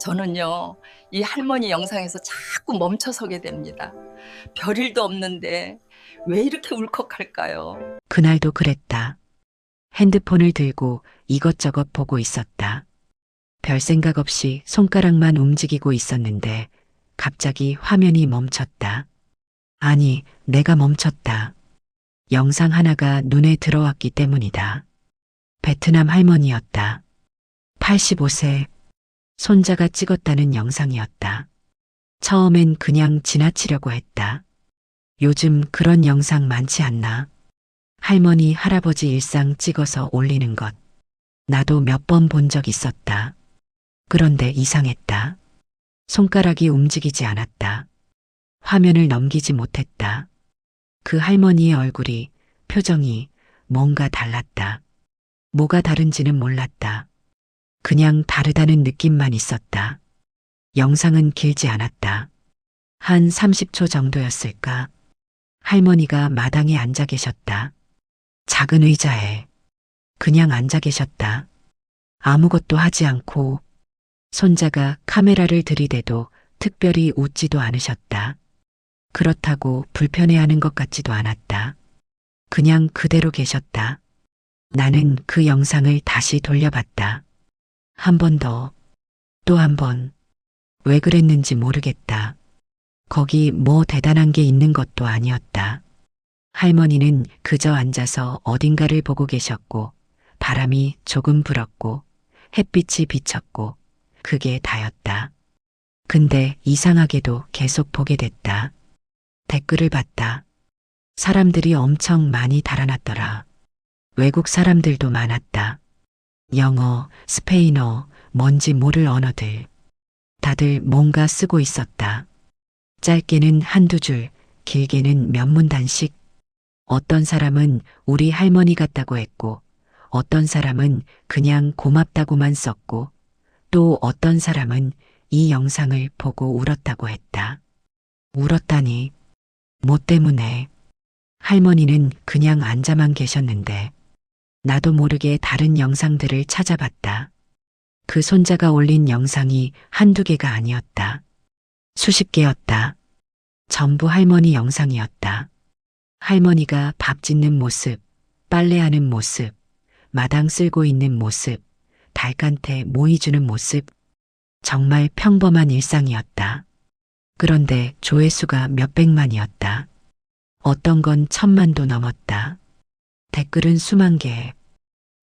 저는요, 이 할머니 영상에서 자꾸 멈춰서게 됩니다. 별일도 없는데 왜 이렇게 울컥할까요? 그날도 그랬다. 핸드폰을 들고 이것저것 보고 있었다. 별 생각 없이 손가락만 움직이고 있었는데 갑자기 화면이 멈췄다. 아니, 내가 멈췄다. 영상 하나가 눈에 들어왔기 때문이다. 베트남 할머니였다. 85세, 손자가 찍었다는 영상이었다. 처음엔 그냥 지나치려고 했다. 요즘 그런 영상 많지 않나? 할머니, 할아버지 일상 찍어서 올리는 것. 나도 몇 번 본 적 있었다. 그런데 이상했다. 손가락이 움직이지 않았다. 화면을 넘기지 못했다. 그 할머니의 얼굴이, 표정이 뭔가 달랐다. 뭐가 다른지는 몰랐다. 그냥 다르다는 느낌만 있었다. 영상은 길지 않았다. 한 30초 정도였을까? 할머니가 마당에 앉아 계셨다. 작은 의자에 그냥 앉아 계셨다. 아무것도 하지 않고 손자가 카메라를 들이대도 특별히 웃지도 않으셨다. 그렇다고 불편해하는 것 같지도 않았다. 그냥 그대로 계셨다. 나는 그 영상을 다시 돌려봤다. 한 번 더, 또 한 번. 왜 그랬는지 모르겠다. 거기 뭐 대단한 게 있는 것도 아니었다. 할머니는 그저 앉아서 어딘가를 보고 계셨고, 바람이 조금 불었고, 햇빛이 비쳤고, 그게 다였다. 근데 이상하게도 계속 보게 됐다. 댓글을 봤다. 사람들이 엄청 많이 달아났더라. 외국 사람들도 많았다. 영어, 스페인어, 뭔지 모를 언어들. 다들 뭔가 쓰고 있었다. 짧게는 한두 줄, 길게는 몇 문단씩. 어떤 사람은 우리 할머니 같다고 했고, 어떤 사람은 그냥 고맙다고만 썼고, 또 어떤 사람은 이 영상을 보고 울었다고 했다. 울었다니. 뭐 때문에? 할머니는 그냥 앉아만 계셨는데, 나도 모르게 다른 영상들을 찾아봤다. 그 손자가 올린 영상이 한두 개가 아니었다. 수십 개였다. 전부 할머니 영상이었다. 할머니가 밥 짓는 모습, 빨래하는 모습, 마당 쓸고 있는 모습, 달간테 모이 주는 모습. 정말 평범한 일상이었다. 그런데 조회수가 몇백만이었다. 어떤 건 1000만도 넘었다. 댓글은 수만 개.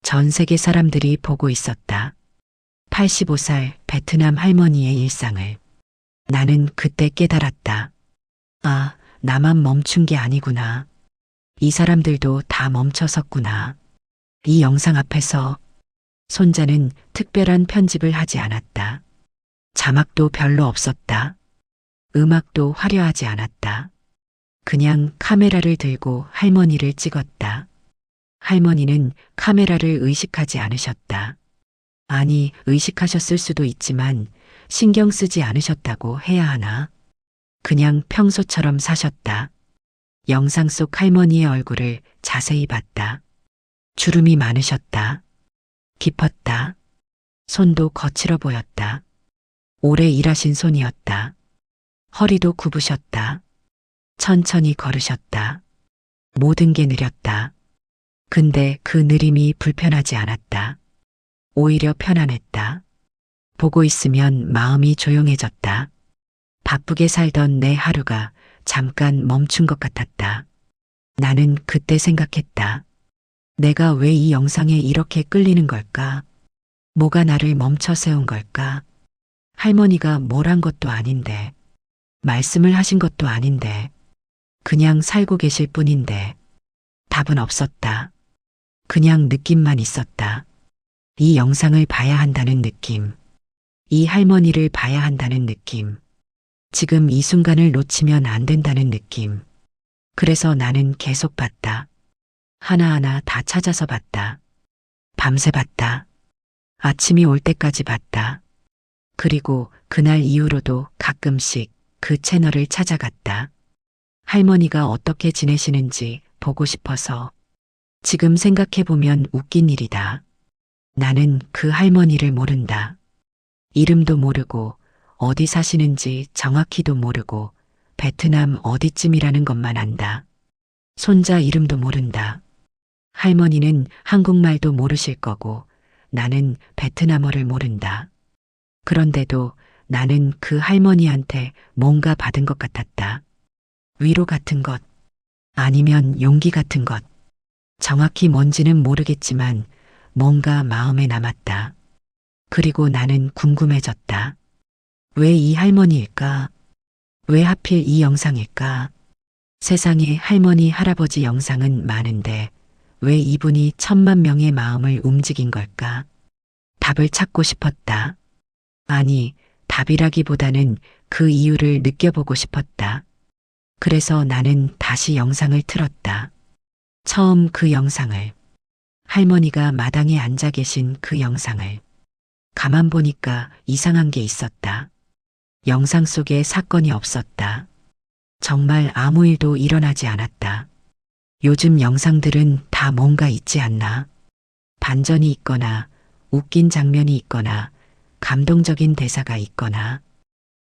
전 세계 사람들이 보고 있었다. 85살 베트남 할머니의 일상을. 나는 그때 깨달았다. 아, 나만 멈춘 게 아니구나. 이 사람들도 다 멈춰섰구나. 이 영상 앞에서 손자는 특별한 편집을 하지 않았다. 자막도 별로 없었다. 음악도 화려하지 않았다. 그냥 카메라를 들고 할머니를 찍었다. 할머니는 카메라를 의식하지 않으셨다. 아니, 의식하셨을 수도 있지만 신경 쓰지 않으셨다고 해야 하나? 그냥 평소처럼 사셨다. 영상 속 할머니의 얼굴을 자세히 봤다. 주름이 많으셨다. 깊었다. 손도 거칠어 보였다. 오래 일하신 손이었다. 허리도 굽으셨다. 천천히 걸으셨다. 모든 게 느렸다. 근데 그 느림이 불편하지 않았다. 오히려 편안했다. 보고 있으면 마음이 조용해졌다. 바쁘게 살던 내 하루가 잠깐 멈춘 것 같았다. 나는 그때 생각했다. 내가 왜 이 영상에 이렇게 끌리는 걸까? 뭐가 나를 멈춰 세운 걸까? 할머니가 뭘 한 것도 아닌데, 말씀을 하신 것도 아닌데, 그냥 살고 계실 뿐인데, 답은 없었다. 그냥 느낌만 있었다. 이 영상을 봐야 한다는 느낌. 이 할머니를 봐야 한다는 느낌. 지금 이 순간을 놓치면 안 된다는 느낌. 그래서 나는 계속 봤다. 하나하나 다 찾아서 봤다. 밤새 봤다. 아침이 올 때까지 봤다. 그리고 그날 이후로도 가끔씩 그 채널을 찾아갔다. 할머니가 어떻게 지내시는지 보고 싶어서. 지금 생각해보면 웃긴 일이다. 나는 그 할머니를 모른다. 이름도 모르고 어디 사시는지 정확히도 모르고 베트남 어디쯤이라는 것만 안다. 손자 이름도 모른다. 할머니는 한국말도 모르실 거고 나는 베트남어를 모른다. 그런데도 나는 그 할머니한테 뭔가 받은 것 같았다. 위로 같은 것, 아니면 용기 같은 것. 정확히 뭔지는 모르겠지만 뭔가 마음에 남았다. 그리고 나는 궁금해졌다. 왜 이 할머니일까? 왜 하필 이 영상일까? 세상에 할머니, 할아버지 영상은 많은데 왜 이분이 1,000,000명의 마음을 움직인 걸까? 답을 찾고 싶었다. 아니, 답이라기보다는 그 이유를 느껴보고 싶었다. 그래서 나는 다시 영상을 틀었다. 처음 그 영상을. 할머니가 마당에 앉아 계신 그 영상을. 가만 보니까 이상한 게 있었다. 영상 속에 사건이 없었다. 정말 아무 일도 일어나지 않았다. 요즘 영상들은 다 뭔가 있지 않나? 반전이 있거나 웃긴 장면이 있거나 감동적인 대사가 있거나.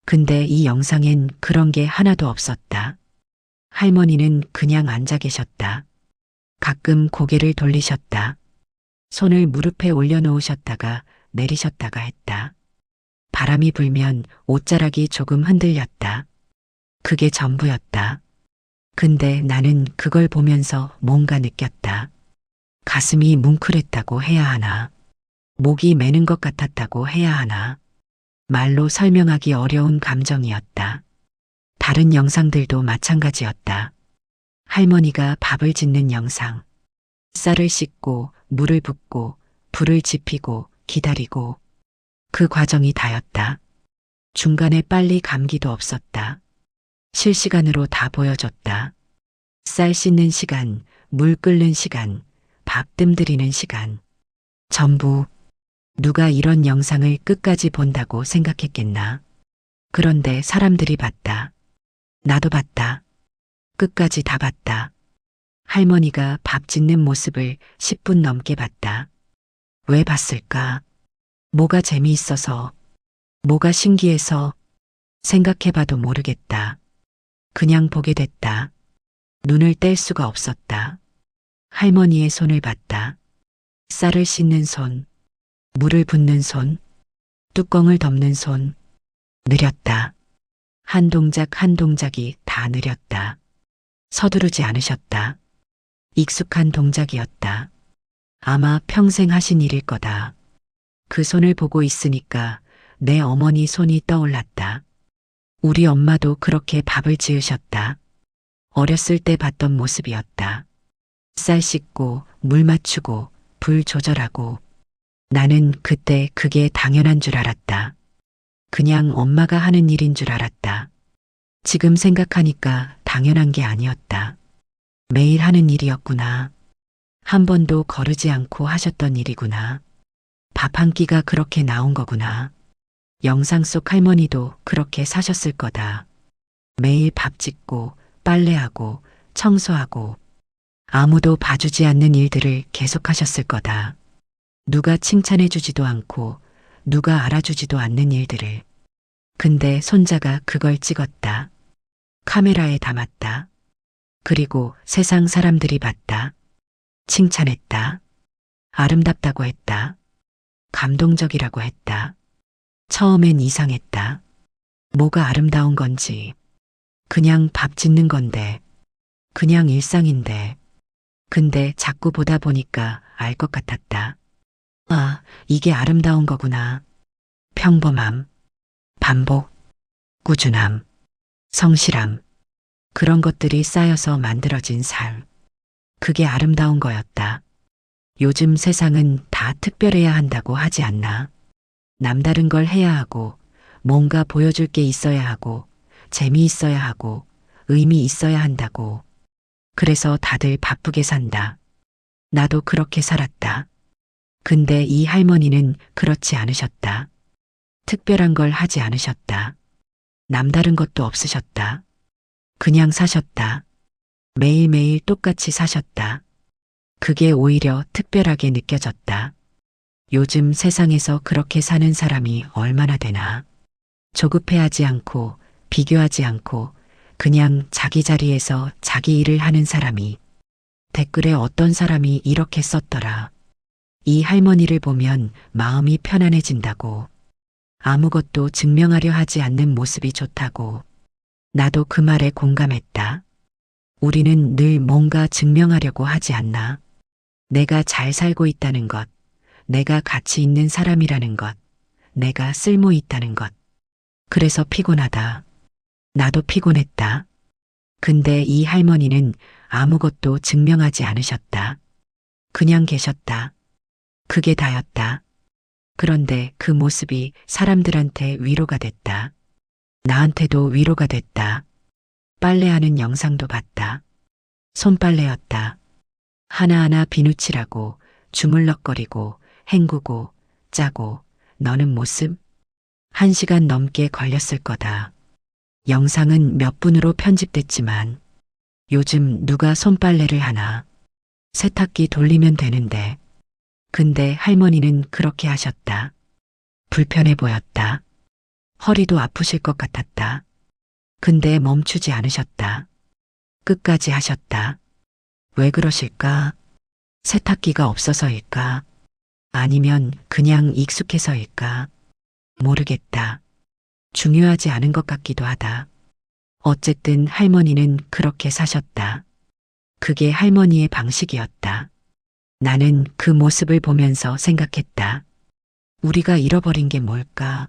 근데 이 영상엔 그런 게 하나도 없었다. 할머니는 그냥 앉아 계셨다. 가끔 고개를 돌리셨다. 손을 무릎에 올려놓으셨다가 내리셨다가 했다. 바람이 불면 옷자락이 조금 흔들렸다. 그게 전부였다. 근데 나는 그걸 보면서 뭔가 느꼈다. 가슴이 뭉클했다고 해야 하나? 목이 메는 것 같았다고 해야 하나? 말로 설명하기 어려운 감정이었다. 다른 영상들도 마찬가지였다. 할머니가 밥을 짓는 영상. 쌀을 씻고 물을 붓고 불을 지피고 기다리고 그 과정이 다였다. 중간에 빨리 감기도 없었다. 실시간으로 다 보여줬다. 쌀 씻는 시간, 물 끓는 시간, 밥 뜸들이는 시간. 전부 누가 이런 영상을 끝까지 본다고 생각했겠나. 그런데 사람들이 봤다. 나도 봤다. 끝까지 다 봤다. 할머니가 밥 짓는 모습을 10분 넘게 봤다. 왜 봤을까? 뭐가 재미있어서, 뭐가 신기해서 생각해봐도 모르겠다. 그냥 보게 됐다. 눈을 뗄 수가 없었다. 할머니의 손을 봤다. 쌀을 씻는 손, 물을 붓는 손, 뚜껑을 덮는 손. 느렸다. 한 동작 한 동작이 다 느렸다. 서두르지 않으셨다. 익숙한 동작이었다. 아마 평생 하신 일일 거다. 그 손을 보고 있으니까 내 어머니 손이 떠올랐다. 우리 엄마도 그렇게 밥을 지으셨다. 어렸을 때 봤던 모습이었다. 쌀 씻고 물 맞추고 불 조절하고. 나는 그때 그게 당연한 줄 알았다. 그냥 엄마가 하는 일인 줄 알았다. 지금 생각하니까 당연한 게 아니었다. 매일 하는 일이었구나. 한 번도 거르지 않고 하셨던 일이구나. 밥 한 끼가 그렇게 나온 거구나. 영상 속 할머니도 그렇게 사셨을 거다. 매일 밥 짓고 빨래하고 청소하고 아무도 봐주지 않는 일들을 계속하셨을 거다. 누가 칭찬해주지도 않고 누가 알아주지도 않는 일들을. 근데 손자가 그걸 찍었다. 카메라에 담았다. 그리고 세상 사람들이 봤다. 칭찬했다. 아름답다고 했다. 감동적이라고 했다. 처음엔 이상했다. 뭐가 아름다운 건지. 그냥 밥 짓는 건데. 그냥 일상인데. 근데 자꾸 보다 보니까 알 것 같았다. 아, 이게 아름다운 거구나. 평범함, 반복, 꾸준함, 성실함. 그런 것들이 쌓여서 만들어진 삶. 그게 아름다운 거였다. 요즘 세상은 다 특별해야 한다고 하지 않나. 남다른 걸 해야 하고, 뭔가 보여줄 게 있어야 하고, 재미있어야 하고, 의미 있어야 한다고. 그래서 다들 바쁘게 산다. 나도 그렇게 살았다. 근데 이 할머니는 그렇지 않으셨다. 특별한 걸 하지 않으셨다. 남다른 것도 없으셨다. 그냥 사셨다. 매일매일 똑같이 사셨다. 그게 오히려 특별하게 느껴졌다. 요즘 세상에서 그렇게 사는 사람이 얼마나 되나. 조급해하지 않고 비교하지 않고 그냥 자기 자리에서 자기 일을 하는 사람이. 댓글에 어떤 사람이 이렇게 썼더라. 이 할머니를 보면 마음이 편안해진다고. 아무것도 증명하려 하지 않는 모습이 좋다고. 나도 그 말에 공감했다. 우리는 늘 뭔가 증명하려고 하지 않나. 내가 잘 살고 있다는 것, 내가 가치 있는 사람이라는 것, 내가 쓸모 있다는 것. 그래서 피곤하다. 나도 피곤했다. 근데 이 할머니는 아무것도 증명하지 않으셨다. 그냥 계셨다. 그게 다였다. 그런데 그 모습이 사람들한테 위로가 됐다. 나한테도 위로가 됐다. 빨래하는 영상도 봤다. 손빨래였다. 하나하나 비누칠하고 주물럭거리고 헹구고 짜고 너는 모습? 1시간 넘게 걸렸을 거다. 영상은 몇 분으로 편집됐지만 요즘 누가 손빨래를 하나. 세탁기 돌리면 되는데. 근데 할머니는 그렇게 하셨다. 불편해 보였다. 허리도 아프실 것 같았다. 근데 멈추지 않으셨다. 끝까지 하셨다. 왜 그러실까? 세탁기가 없어서일까? 아니면 그냥 익숙해서일까? 모르겠다. 중요하지 않은 것 같기도 하다. 어쨌든 할머니는 그렇게 사셨다. 그게 할머니의 방식이었다. 나는 그 모습을 보면서 생각했다. 우리가 잃어버린 게 뭘까?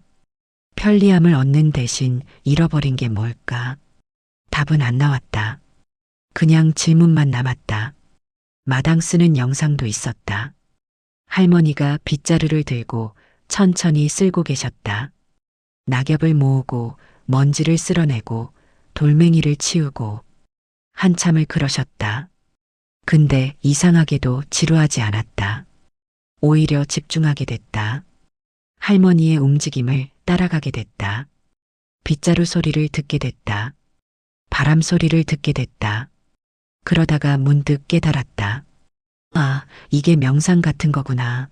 편리함을 얻는 대신 잃어버린 게 뭘까? 답은 안 나왔다. 그냥 질문만 남았다. 마당 쓰는 영상도 있었다. 할머니가 빗자루를 들고 천천히 쓸고 계셨다. 낙엽을 모으고 먼지를 쓸어내고 돌멩이를 치우고 한참을 그러셨다. 근데 이상하게도 지루하지 않았다. 오히려 집중하게 됐다. 할머니의 움직임을 따라가게 됐다. 빗자루 소리를 듣게 됐다. 바람 소리를 듣게 됐다. 그러다가 문득 깨달았다. 아, 이게 명상 같은 거구나.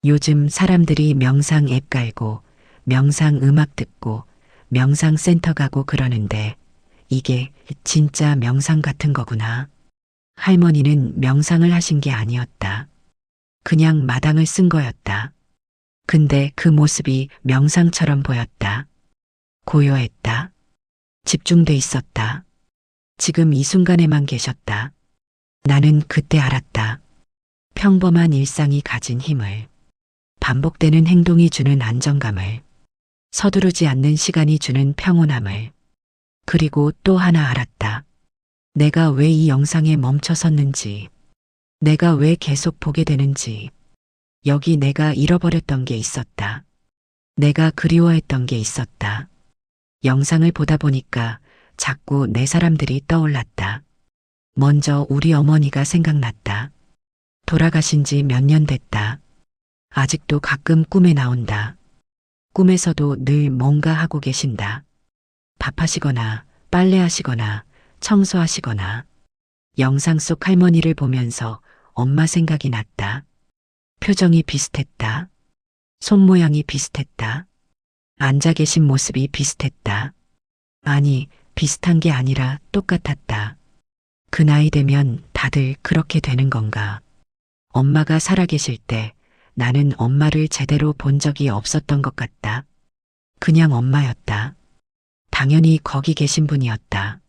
요즘 사람들이 명상 앱 깔고 명상 음악 듣고 명상 센터 가고 그러는데 이게 진짜 명상 같은 거구나. 할머니는 명상을 하신 게 아니었다. 그냥 마당을 쓴 거였다. 근데 그 모습이 명상처럼 보였다. 고요했다. 집중돼 있었다. 지금 이 순간에만 계셨다. 나는 그때 알았다. 평범한 일상이 가진 힘을, 반복되는 행동이 주는 안정감을, 서두르지 않는 시간이 주는 평온함을. 그리고 또 하나 알았다. 내가 왜 이 영상에 멈춰 섰는지, 내가 왜 계속 보게 되는지, 여기 내가 잃어버렸던 게 있었다. 내가 그리워했던 게 있었다. 영상을 보다 보니까 자꾸 내 사람들이 떠올랐다. 먼저 우리 어머니가 생각났다. 돌아가신 지 몇 년 됐다. 아직도 가끔 꿈에 나온다. 꿈에서도 늘 뭔가 하고 계신다. 밥하시거나 빨래하시거나 청소하시거나. 영상 속 할머니를 보면서 엄마 생각이 났다. 표정이 비슷했다. 손 모양이 비슷했다. 앉아 계신 모습이 비슷했다. 아니, 비슷한 게 아니라 똑같았다. 그 나이 되면 다들 그렇게 되는 건가? 엄마가 살아계실 때 나는 엄마를 제대로 본 적이 없었던 것 같다. 그냥 엄마였다. 당연히 거기 계신 분이었다.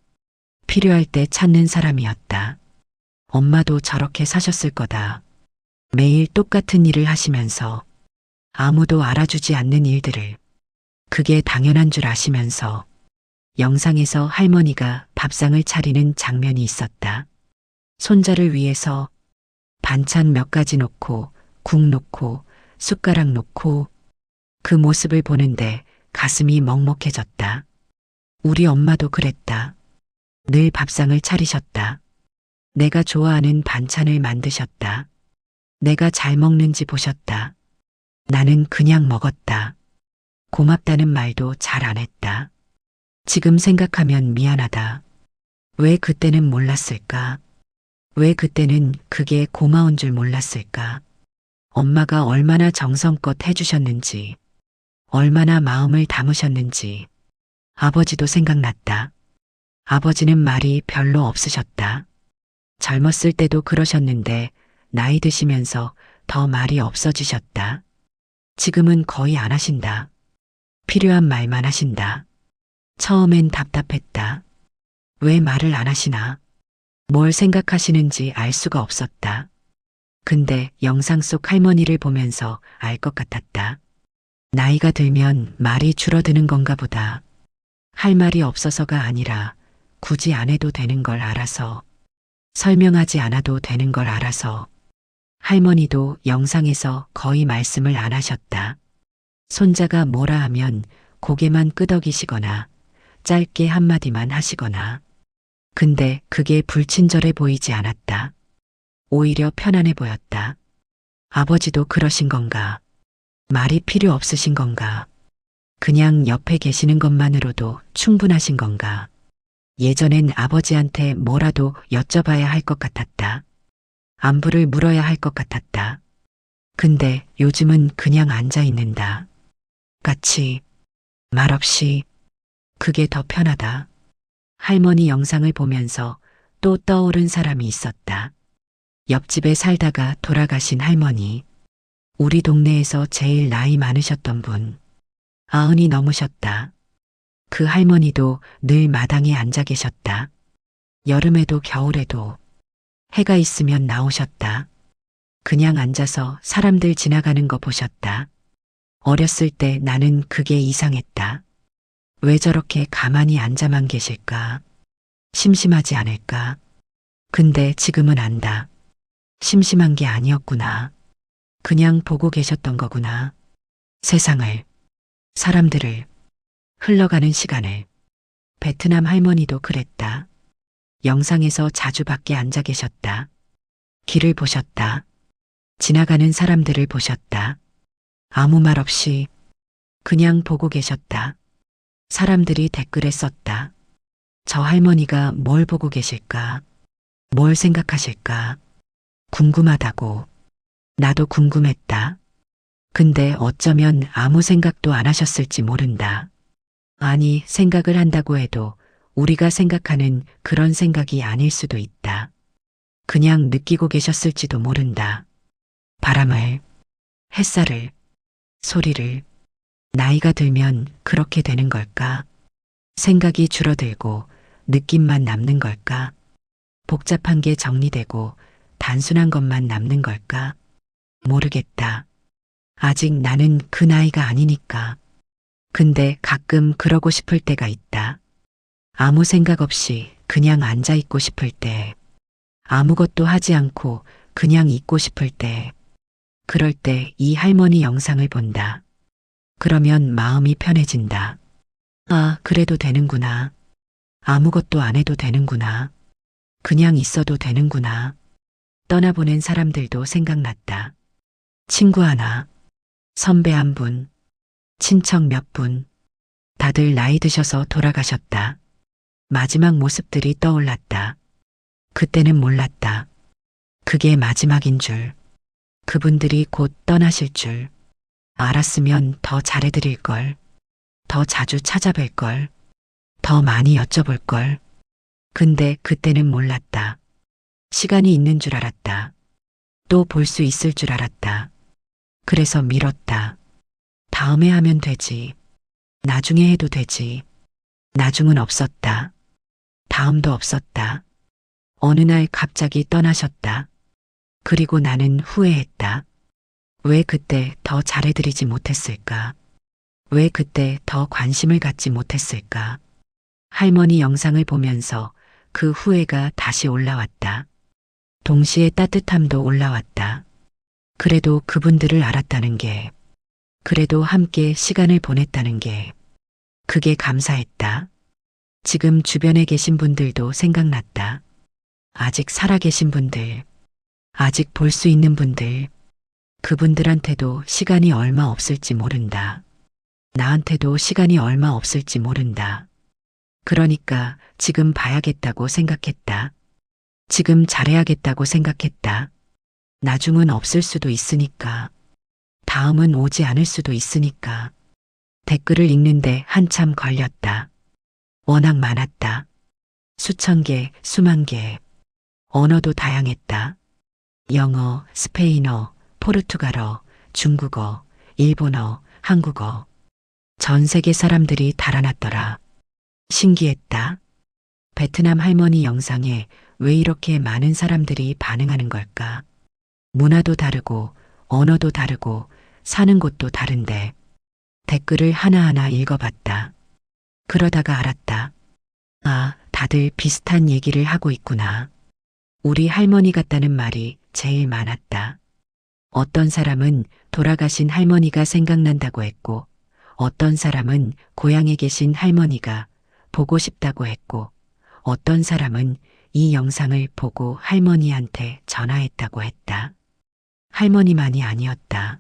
필요할 때 찾는 사람이었다. 엄마도 저렇게 사셨을 거다. 매일 똑같은 일을 하시면서 아무도 알아주지 않는 일들을. 그게 당연한 줄 아시면서 영상에서 할머니가 밥상을 차리는 장면이 있었다. 손자를 위해서 반찬 몇 가지 놓고 국 놓고 숟가락 놓고. 그 모습을 보는데 가슴이 먹먹해졌다. 우리 엄마도 그랬다. 늘 밥상을 차리셨다. 내가 좋아하는 반찬을 만드셨다. 내가 잘 먹는지 보셨다. 나는 그냥 먹었다. 고맙다는 말도 잘 안 했다. 지금 생각하면 미안하다. 왜 그때는 몰랐을까? 왜 그때는 그게 고마운 줄 몰랐을까? 엄마가 얼마나 정성껏 해주셨는지, 얼마나 마음을 담으셨는지, 아버지도 생각났다. 아버지는 말이 별로 없으셨다. 젊었을 때도 그러셨는데 나이 드시면서 더 말이 없어지셨다. 지금은 거의 안 하신다. 필요한 말만 하신다. 처음엔 답답했다. 왜 말을 안 하시나? 뭘 생각하시는지 알 수가 없었다. 근데 영상 속 할머니를 보면서 알 것 같았다. 나이가 들면 말이 줄어드는 건가 보다. 할 말이 없어서가 아니라 굳이 안 해도 되는 걸 알아서, 설명하지 않아도 되는 걸 알아서. 할머니도 영상에서 거의 말씀을 안 하셨다. 손자가 뭐라 하면 고개만 끄덕이시거나 짧게 한마디만 하시거나. 근데 그게 불친절해 보이지 않았다. 오히려 편안해 보였다. 아버지도 그러신 건가? 말이 필요 없으신 건가? 그냥 옆에 계시는 것만으로도 충분하신 건가? 예전엔 아버지한테 뭐라도 여쭤봐야 할 것 같았다. 안부를 물어야 할 것 같았다. 근데 요즘은 그냥 앉아 있는다. 같이, 말없이. 그게 더 편하다. 할머니 영상을 보면서 또 떠오른 사람이 있었다. 옆집에 살다가 돌아가신 할머니. 우리 동네에서 제일 나이 많으셨던 분. 90이 넘으셨다. 그 할머니도 늘 마당에 앉아 계셨다. 여름에도 겨울에도. 해가 있으면 나오셨다. 그냥 앉아서 사람들 지나가는 거 보셨다. 어렸을 때 나는 그게 이상했다. 왜 저렇게 가만히 앉아만 계실까? 심심하지 않을까? 근데 지금은 안다. 심심한 게 아니었구나. 그냥 보고 계셨던 거구나. 세상을, 사람들을, 흘러가는 시간을. 베트남 할머니도 그랬다. 영상에서 자주 밖에 앉아 계셨다. 길을 보셨다. 지나가는 사람들을 보셨다. 아무 말 없이 그냥 보고 계셨다. 사람들이 댓글에 썼다. 저 할머니가 뭘 보고 계실까? 뭘 생각하실까? 궁금하다고. 나도 궁금했다. 근데 어쩌면 아무 생각도 안 하셨을지 모른다. 아니, 생각을 한다고 해도 우리가 생각하는 그런 생각이 아닐 수도 있다. 그냥 느끼고 계셨을지도 모른다. 바람을, 햇살을, 소리를. 나이가 들면 그렇게 되는 걸까? 생각이 줄어들고 느낌만 남는 걸까? 복잡한 게 정리되고 단순한 것만 남는 걸까? 모르겠다. 아직 나는 그 나이가 아니니까. 근데 가끔 그러고 싶을 때가 있다. 아무 생각 없이 그냥 앉아 있고 싶을 때. 아무것도 하지 않고 그냥 있고 싶을 때. 그럴 때 이 할머니 영상을 본다. 그러면 마음이 편해진다. 아, 그래도 되는구나. 아무것도 안 해도 되는구나. 그냥 있어도 되는구나. 떠나보낸 사람들도 생각났다. 친구 하나, 선배 한 분, 친척 몇 분. 다들 나이 드셔서 돌아가셨다. 마지막 모습들이 떠올랐다. 그때는 몰랐다. 그게 마지막인 줄. 그분들이 곧 떠나실 줄. 알았으면 더 잘해드릴 걸. 더 자주 찾아뵐 걸. 더 많이 여쭤볼 걸. 근데 그때는 몰랐다. 시간이 있는 줄 알았다. 또 볼 수 있을 줄 알았다. 그래서 미뤘다. 다음에 하면 되지. 나중에 해도 되지. 나중은 없었다. 다음도 없었다. 어느 날 갑자기 떠나셨다. 그리고 나는 후회했다. 왜 그때 더 잘해드리지 못했을까? 왜 그때 더 관심을 갖지 못했을까? 할머니 영상을 보면서 그 후회가 다시 올라왔다. 동시에 따뜻함도 올라왔다. 그래도 그분들을 알았다는 게, 그래도 함께 시간을 보냈다는 게, 그게 감사했다. 지금 주변에 계신 분들도 생각났다. 아직 살아계신 분들, 아직 볼 수 있는 분들, 그분들한테도 시간이 얼마 없을지 모른다. 나한테도 시간이 얼마 없을지 모른다. 그러니까 지금 봐야겠다고 생각했다. 지금 잘해야겠다고 생각했다. 나중은 없을 수도 있으니까. 다음은 오지 않을 수도 있으니까. 댓글을 읽는데 한참 걸렸다. 워낙 많았다. 수천 개, 수만 개. 언어도 다양했다. 영어, 스페인어, 포르투갈어, 중국어, 일본어, 한국어. 전 세계 사람들이 달아났더라. 신기했다. 베트남 할머니 영상에 왜 이렇게 많은 사람들이 반응하는 걸까? 문화도 다르고, 언어도 다르고, 사는 곳도 다른데. 댓글을 하나하나 읽어봤다. 그러다가 알았다. 아, 다들 비슷한 얘기를 하고 있구나. 우리 할머니 같다는 말이 제일 많았다. 어떤 사람은 돌아가신 할머니가 생각난다고 했고, 어떤 사람은 고향에 계신 할머니가 보고 싶다고 했고, 어떤 사람은 이 영상을 보고 할머니한테 전화했다고 했다. 할머니만이 아니었다.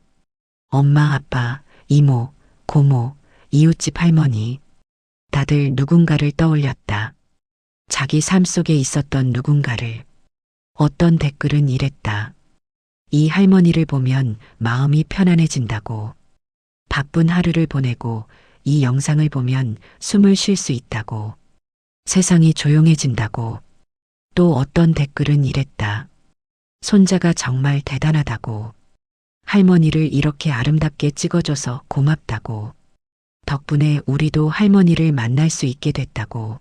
엄마, 아빠, 이모, 고모, 이웃집 할머니. 다들 누군가를 떠올렸다. 자기 삶 속에 있었던 누군가를. 어떤 댓글은 이랬다. 이 할머니를 보면 마음이 편안해진다고. 바쁜 하루를 보내고 이 영상을 보면 숨을 쉴 수 있다고. 세상이 조용해진다고. 또 어떤 댓글은 이랬다. 손자가 정말 대단하다고. 할머니를 이렇게 아름답게 찍어줘서 고맙다고. 덕분에 우리도 할머니를 만날 수 있게 됐다고.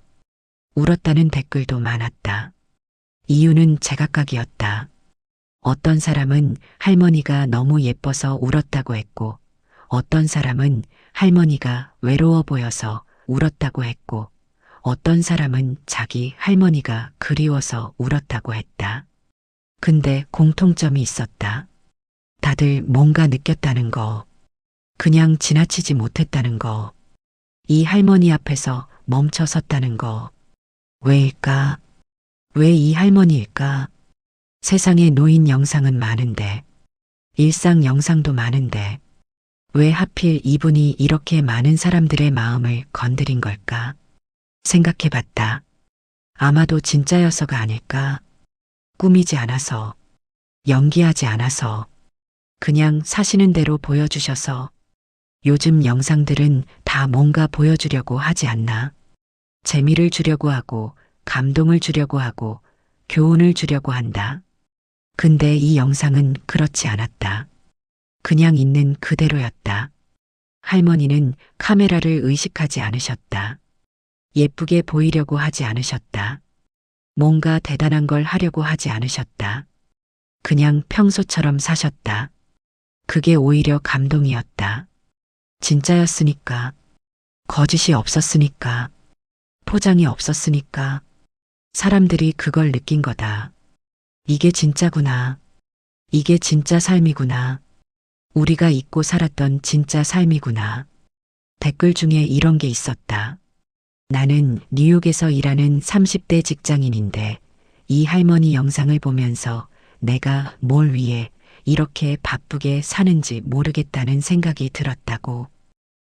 울었다는 댓글도 많았다. 이유는 제각각이었다. 어떤 사람은 할머니가 너무 예뻐서 울었다고 했고, 어떤 사람은 할머니가 외로워 보여서 울었다고 했고, 어떤 사람은 자기 할머니가 그리워서 울었다고 했다. 근데 공통점이 있었다. 다들 뭔가 느꼈다는 거. 그냥 지나치지 못했다는 거. 이 할머니 앞에서 멈춰 섰다는 거. 왜일까? 왜 이 할머니일까? 세상에 노인 영상은 많은데, 일상 영상도 많은데, 왜 하필 이분이 이렇게 많은 사람들의 마음을 건드린 걸까? 생각해 봤다. 아마도 진짜여서가 아닐까? 꾸미지 않아서, 연기하지 않아서, 그냥 사시는 대로 보여주셔서. 요즘 영상들은 다 뭔가 보여주려고 하지 않나? 재미를 주려고 하고, 감동을 주려고 하고, 교훈을 주려고 한다. 근데 이 영상은 그렇지 않았다. 그냥 있는 그대로였다. 할머니는 카메라를 의식하지 않으셨다. 예쁘게 보이려고 하지 않으셨다. 뭔가 대단한 걸 하려고 하지 않으셨다. 그냥 평소처럼 사셨다. 그게 오히려 감동이었다. 진짜였으니까. 거짓이 없었으니까. 포장이 없었으니까. 사람들이 그걸 느낀 거다. 이게 진짜구나. 이게 진짜 삶이구나. 우리가 잊고 살았던 진짜 삶이구나. 댓글 중에 이런 게 있었다. 나는 뉴욕에서 일하는 30대 직장인인데 이 할머니 영상을 보면서 내가 뭘 위해 이렇게 바쁘게 사는지 모르겠다는 생각이 들었다고.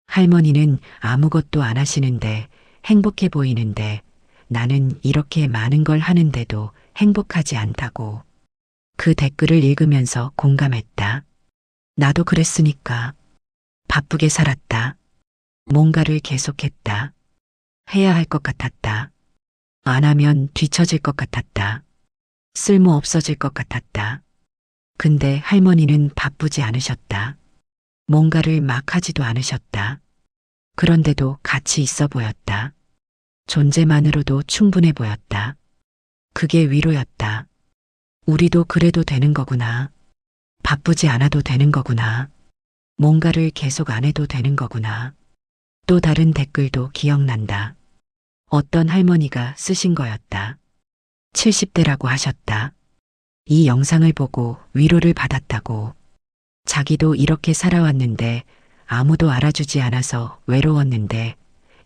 할머니는 아무것도 안 하시는데 행복해 보이는데 나는 이렇게 많은 걸 하는데도 행복하지 않다고. 그 댓글을 읽으면서 공감했다. 나도 그랬으니까. 바쁘게 살았다. 뭔가를 계속했다. 해야 할 것 같았다. 안 하면 뒤처질 것 같았다. 쓸모 없어질 것 같았다. 근데 할머니는 바쁘지 않으셨다. 뭔가를 막 하지도 않으셨다. 그런데도 가치 있어 보였다. 존재만으로도 충분해 보였다. 그게 위로였다. 우리도 그래도 되는 거구나. 바쁘지 않아도 되는 거구나. 뭔가를 계속 안 해도 되는 거구나. 또 다른 댓글도 기억난다. 어떤 할머니가 쓰신 거였다. 70대라고 하셨다. 이 영상을 보고 위로를 받았다고. 자기도 이렇게 살아왔는데 아무도 알아주지 않아서 외로웠는데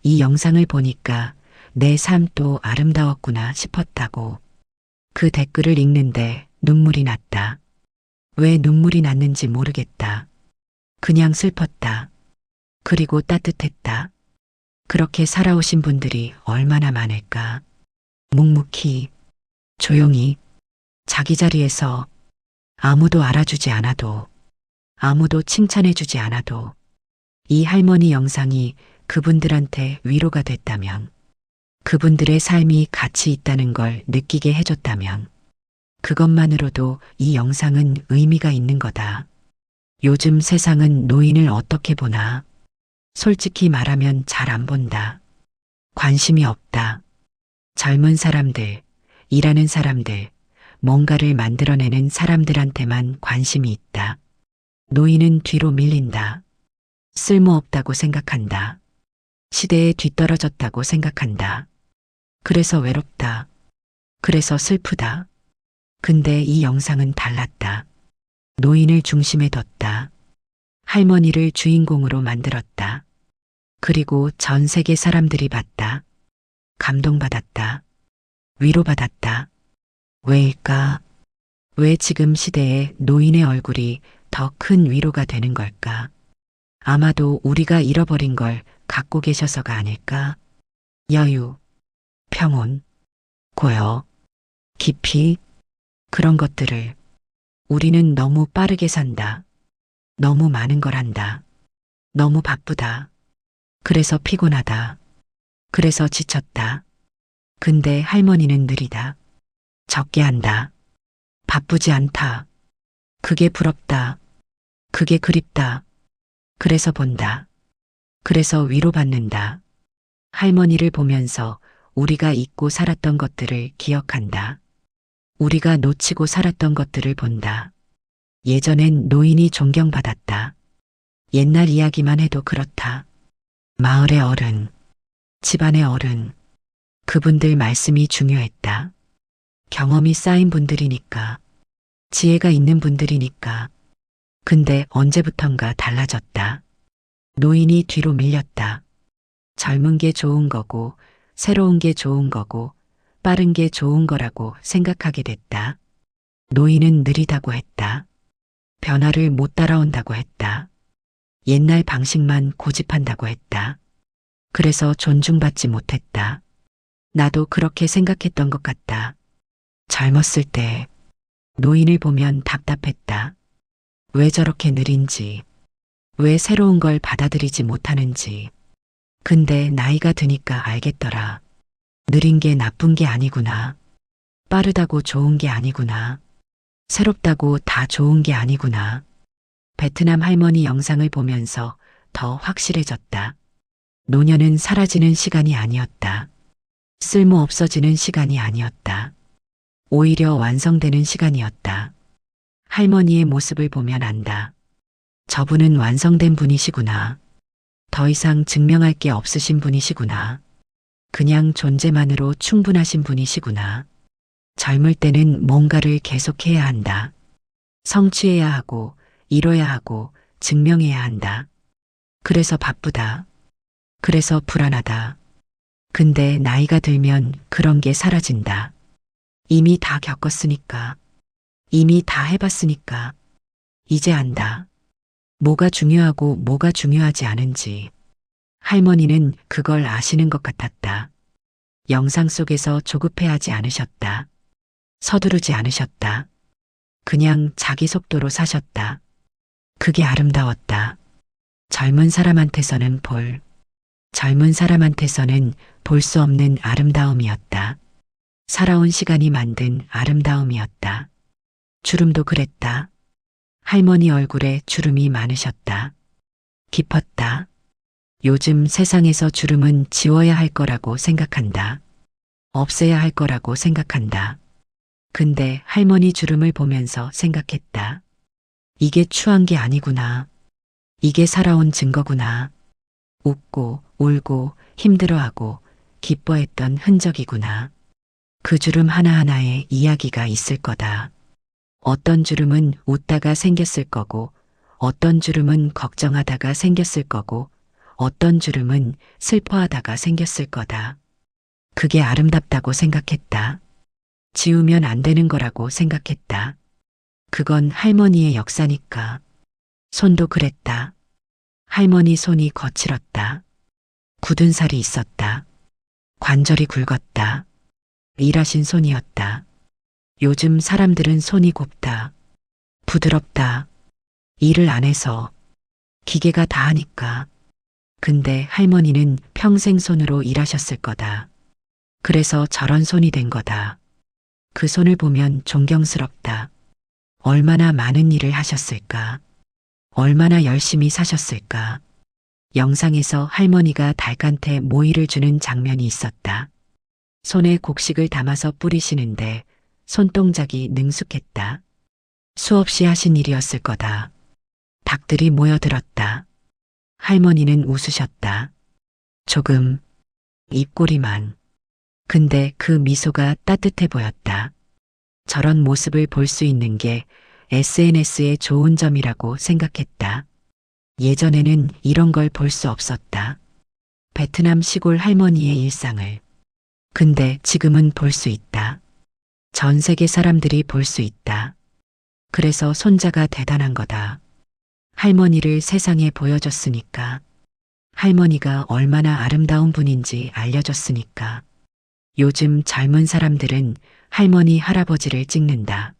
이 영상을 보니까 내 삶도 아름다웠구나 싶었다고. 그 댓글을 읽는데 눈물이 났다. 왜 눈물이 났는지 모르겠다. 그냥 슬펐다. 그리고 따뜻했다. 그렇게 살아오신 분들이 얼마나 많을까. 묵묵히, 조용히, 자기 자리에서 아무도 알아주지 않아도, 아무도 칭찬해주지 않아도 이 할머니 영상이 그분들한테 위로가 됐다면, 그분들의 삶이 가치 있다는 걸 느끼게 해줬다면, 그것만으로도 이 영상은 의미가 있는 거다. 요즘 세상은 노인을 어떻게 보나? 솔직히 말하면 잘 안 본다. 관심이 없다. 젊은 사람들, 일하는 사람들, 뭔가를 만들어내는 사람들한테만 관심이 있다. 노인은 뒤로 밀린다. 쓸모없다고 생각한다. 시대에 뒤떨어졌다고 생각한다. 그래서 외롭다. 그래서 슬프다. 근데 이 영상은 달랐다. 노인을 중심에 뒀다. 할머니를 주인공으로 만들었다. 그리고 전 세계 사람들이 봤다. 감동받았다. 위로받았다. 왜일까? 왜 지금 시대에 노인의 얼굴이 더 큰 위로가 되는 걸까? 아마도 우리가 잃어버린 걸 갖고 계셔서가 아닐까? 여유, 평온, 고요, 깊이, 그런 것들을 우리는 너무 빠르게 산다. 너무 많은 걸 한다. 너무 바쁘다. 그래서 피곤하다. 그래서 지쳤다. 근데 할머니는 느리다. 적게 한다. 바쁘지 않다. 그게 부럽다. 그게 그립다. 그래서 본다. 그래서 위로받는다. 할머니를 보면서 우리가 잊고 살았던 것들을 기억한다. 우리가 놓치고 살았던 것들을 본다. 예전엔 노인이 존경받았다. 옛날 이야기만 해도 그렇다. 마을의 어른, 집안의 어른, 그분들 말씀이 중요했다. 경험이 쌓인 분들이니까, 지혜가 있는 분들이니까. 근데 언제부턴가 달라졌다. 노인이 뒤로 밀렸다. 젊은 게 좋은 거고, 새로운 게 좋은 거고, 빠른 게 좋은 거라고 생각하게 됐다. 노인은 느리다고 했다. 변화를 못 따라온다고 했다. 옛날 방식만 고집한다고 했다. 그래서 존중받지 못했다. 나도 그렇게 생각했던 것 같다. 젊었을 때 노인을 보면 답답했다. 왜 저렇게 느린지, 왜 새로운 걸 받아들이지 못하는지. 근데 나이가 드니까 알겠더라. 느린 게 나쁜 게 아니구나. 빠르다고 좋은 게 아니구나. 새롭다고 다 좋은 게 아니구나. 베트남 할머니 영상을 보면서 더 확실해졌다. 노년은 사라지는 시간이 아니었다. 쓸모 없어지는 시간이 아니었다. 오히려 완성되는 시간이었다. 할머니의 모습을 보면 안다. 저분은 완성된 분이시구나. 더 이상 증명할 게 없으신 분이시구나. 그냥 존재만으로 충분하신 분이시구나. 젊을 때는 뭔가를 계속해야 한다. 성취해야 하고, 이뤄야 하고, 증명해야 한다. 그래서 바쁘다. 그래서 불안하다. 근데 나이가 들면 그런 게 사라진다. 이미 다 겪었으니까. 이미 다 해봤으니까. 이제 안다. 뭐가 중요하고 뭐가 중요하지 않은지. 할머니는 그걸 아시는 것 같았다. 영상 속에서 조급해하지 않으셨다. 서두르지 않으셨다. 그냥 자기 속도로 사셨다. 그게 아름다웠다. 젊은 사람한테서는 젊은 사람한테서는 볼 수 없는 아름다움이었다. 살아온 시간이 만든 아름다움이었다. 주름도 그랬다. 할머니 얼굴에 주름이 많으셨다. 깊었다. 요즘 세상에서 주름은 지워야 할 거라고 생각한다. 없애야 할 거라고 생각한다. 근데 할머니 주름을 보면서 생각했다. 이게 추한 게 아니구나. 이게 살아온 증거구나. 웃고 울고 힘들어하고 기뻐했던 흔적이구나. 그 주름 하나하나에 이야기가 있을 거다. 어떤 주름은 웃다가 생겼을 거고, 어떤 주름은 걱정하다가 생겼을 거고, 어떤 주름은 슬퍼하다가 생겼을 거다. 그게 아름답다고 생각했다. 지우면 안 되는 거라고 생각했다. 그건 할머니의 역사니까. 손도 그랬다. 할머니 손이 거칠었다. 굳은 살이 있었다. 관절이 굵었다. 일하신 손이었다. 요즘 사람들은 손이 곱다. 부드럽다. 일을 안 해서. 기계가 다 하니까. 근데 할머니는 평생 손으로 일하셨을 거다. 그래서 저런 손이 된 거다. 그 손을 보면 존경스럽다. 얼마나 많은 일을 하셨을까? 얼마나 열심히 사셨을까? 영상에서 할머니가 닭한테 모이를 주는 장면이 있었다. 손에 곡식을 담아서 뿌리시는데 손동작이 능숙했다. 수없이 하신 일이었을 거다. 닭들이 모여들었다. 할머니는 웃으셨다. 조금, 입꼬리만. 근데 그 미소가 따뜻해 보였다. 저런 모습을 볼 수 있는 게 SNS의 좋은 점이라고 생각했다. 예전에는 이런 걸 볼 수 없었다. 베트남 시골 할머니의 일상을. 근데 지금은 볼 수 있다. 전 세계 사람들이 볼 수 있다. 그래서 손자가 대단한 거다. 할머니를 세상에 보여줬으니까. 할머니가 얼마나 아름다운 분인지 알려줬으니까. 요즘 젊은 사람들은 할머니, 할아버지를 찍는다.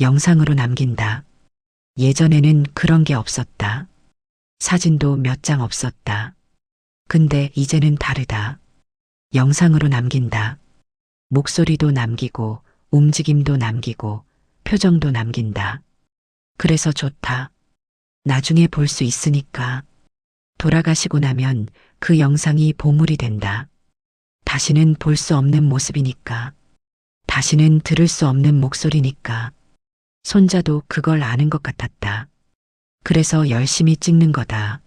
영상으로 남긴다. 예전에는 그런 게 없었다. 사진도 몇 장 없었다. 근데 이제는 다르다. 영상으로 남긴다. 목소리도 남기고, 움직임도 남기고, 표정도 남긴다. 그래서 좋다. 나중에 볼 수 있으니까. 돌아가시고 나면 그 영상이 보물이 된다. 다시는 볼 수 없는 모습이니까. 다시는 들을 수 없는 목소리니까. 손자도 그걸 아는 것 같았다. 그래서 열심히 찍는 거다.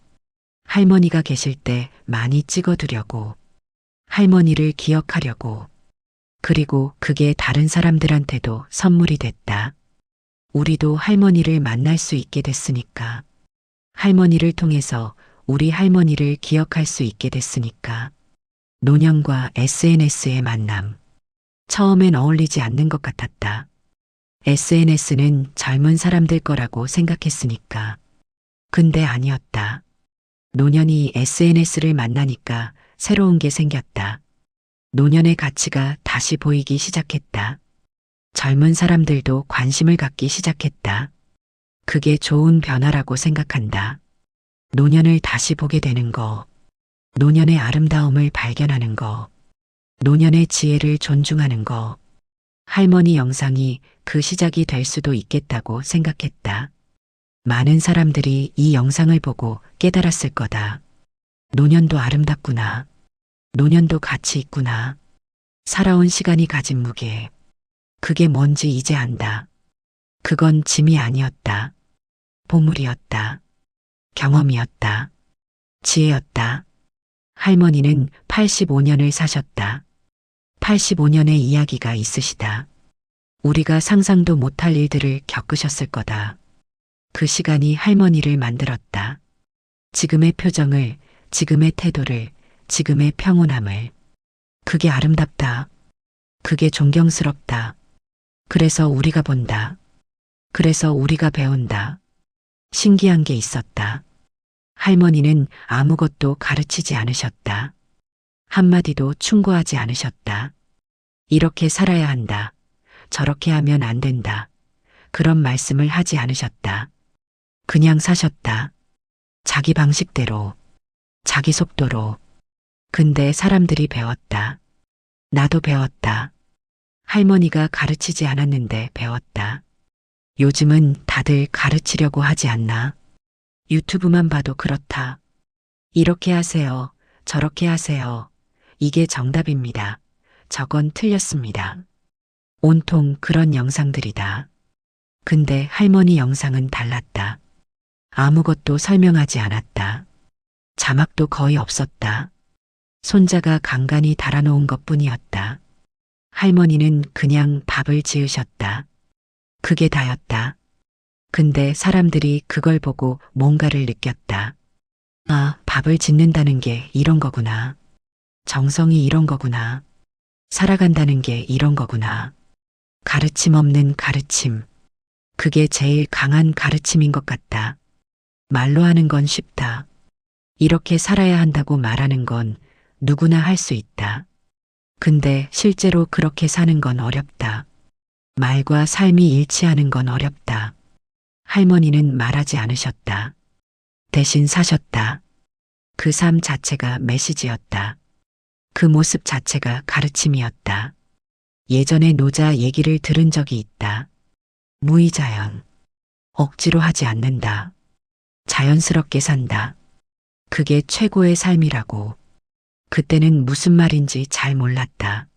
할머니가 계실 때 많이 찍어두려고. 할머니를 기억하려고. 그리고 그게 다른 사람들한테도 선물이 됐다. 우리도 할머니를 만날 수 있게 됐으니까. 할머니를 통해서 우리 할머니를 기억할 수 있게 됐으니까. 노년과 SNS의 만남. 처음엔 어울리지 않는 것 같았다. SNS는 젊은 사람들 거라고 생각했으니까. 근데 아니었다. 노년이 SNS를 만나니까 새로운 게 생겼다. 노년의 가치가 다시 보이기 시작했다. 젊은 사람들도 관심을 갖기 시작했다. 그게 좋은 변화라고 생각한다. 노년을 다시 보게 되는 거. 노년의 아름다움을 발견하는 거. 노년의 지혜를 존중하는 거. 할머니 영상이 그 시작이 될 수도 있겠다고 생각했다. 많은 사람들이 이 영상을 보고 깨달았을 거다. 노년도 아름답구나. 노년도 가치 있구나. 살아온 시간이 가진 무게. 그게 뭔지 이제 안다. 그건 짐이 아니었다. 보물이었다. 경험이었다. 지혜였다. 할머니는 85년을 사셨다. 85년의 이야기가 있으시다. 우리가 상상도 못할 일들을 겪으셨을 거다. 그 시간이 할머니를 만들었다. 지금의 표정을, 지금의 태도를, 지금의 평온함을. 그게 아름답다. 그게 존경스럽다. 그래서 우리가 본다. 그래서 우리가 배운다. 신기한 게 있었다. 할머니는 아무것도 가르치지 않으셨다. 한마디도 충고하지 않으셨다. 이렇게 살아야 한다. 저렇게 하면 안 된다. 그런 말씀을 하지 않으셨다. 그냥 사셨다. 자기 방식대로, 자기 속도로. 근데 사람들이 배웠다. 나도 배웠다. 할머니가 가르치지 않았는데 배웠다. 요즘은 다들 가르치려고 하지 않나? 유튜브만 봐도 그렇다. 이렇게 하세요. 저렇게 하세요. 이게 정답입니다. 저건 틀렸습니다. 온통 그런 영상들이다. 근데 할머니 영상은 달랐다. 아무것도 설명하지 않았다. 자막도 거의 없었다. 손자가 간간히 달아놓은 것뿐이었다. 할머니는 그냥 밥을 지으셨다. 그게 다였다. 근데 사람들이 그걸 보고 뭔가를 느꼈다. 아, 밥을 짓는다는 게 이런 거구나. 정성이 이런 거구나. 살아간다는 게 이런 거구나. 가르침 없는 가르침. 그게 제일 강한 가르침인 것 같다. 말로 하는 건 쉽다. 이렇게 살아야 한다고 말하는 건 누구나 할 수 있다. 근데 실제로 그렇게 사는 건 어렵다. 말과 삶이 일치하는 건 어렵다. 할머니는 말하지 않으셨다. 대신 사셨다. 그 삶 자체가 메시지였다. 그 모습 자체가 가르침이었다. 예전에 노자 얘기를 들은 적이 있다. 무의자연. 억지로 하지 않는다. 자연스럽게 산다. 그게 최고의 삶이라고. 그때는 무슨 말인지 잘 몰랐다.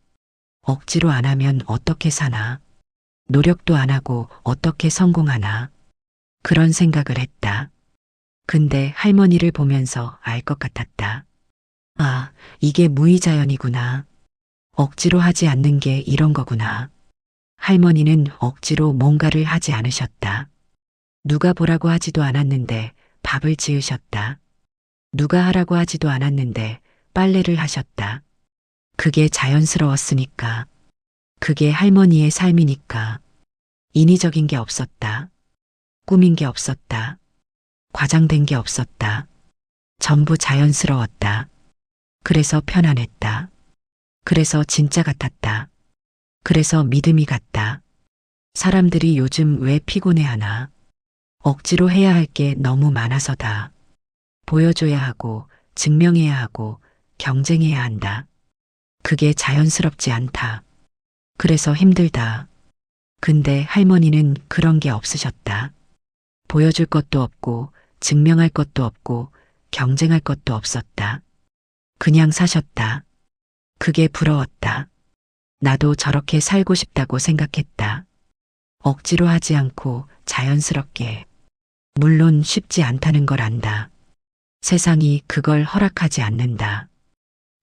억지로 안 하면 어떻게 사나? 노력도 안 하고 어떻게 성공하나? 그런 생각을 했다. 근데 할머니를 보면서 알 것 같았다. 아, 이게 무의자연이구나. 억지로 하지 않는 게 이런 거구나. 할머니는 억지로 뭔가를 하지 않으셨다. 누가 보라고 하지도 않았는데 밥을 지으셨다. 누가 하라고 하지도 않았는데 빨래를 하셨다. 그게 자연스러웠으니까. 그게 할머니의 삶이니까. 인위적인 게 없었다. 꾸민 게 없었다. 과장된 게 없었다. 전부 자연스러웠다. 그래서 편안했다. 그래서 진짜 같았다. 그래서 믿음이 갔다. 사람들이 요즘 왜 피곤해하나? 억지로 해야 할 게 너무 많아서다. 보여줘야 하고, 증명해야 하고, 경쟁해야 한다. 그게 자연스럽지 않다. 그래서 힘들다. 근데 할머니는 그런 게 없으셨다. 보여줄 것도 없고, 증명할 것도 없고, 경쟁할 것도 없었다. 그냥 사셨다. 그게 부러웠다. 나도 저렇게 살고 싶다고 생각했다. 억지로 하지 않고 자연스럽게. 물론 쉽지 않다는 걸 안다. 세상이 그걸 허락하지 않는다.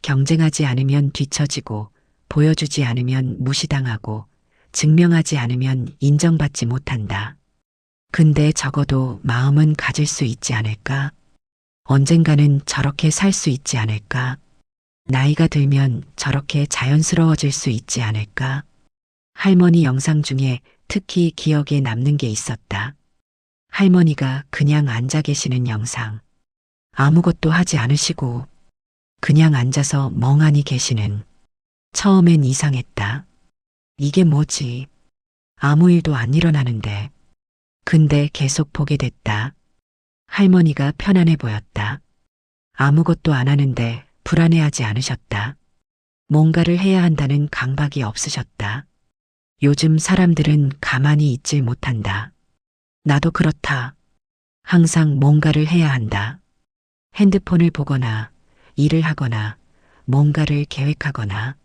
경쟁하지 않으면 뒤처지고, 보여주지 않으면 무시당하고, 증명하지 않으면 인정받지 못한다. 근데 적어도 마음은 가질 수 있지 않을까? 언젠가는 저렇게 살 수 있지 않을까? 나이가 들면 저렇게 자연스러워질 수 있지 않을까? 할머니 영상 중에 특히 기억에 남는 게 있었다. 할머니가 그냥 앉아 계시는 영상. 아무것도 하지 않으시고 그냥 앉아서 멍하니 계시는. 처음엔 이상했다. 이게 뭐지? 아무 일도 안 일어나는데. 근데 계속 보게 됐다. 할머니가 편안해 보였다. 아무것도 안 하는데 불안해하지 않으셨다. 뭔가를 해야 한다는 강박이 없으셨다. 요즘 사람들은 가만히 있질 못한다. 나도 그렇다. 항상 뭔가를 해야 한다. 핸드폰을 보거나 일을 하거나 뭔가를 계획하거나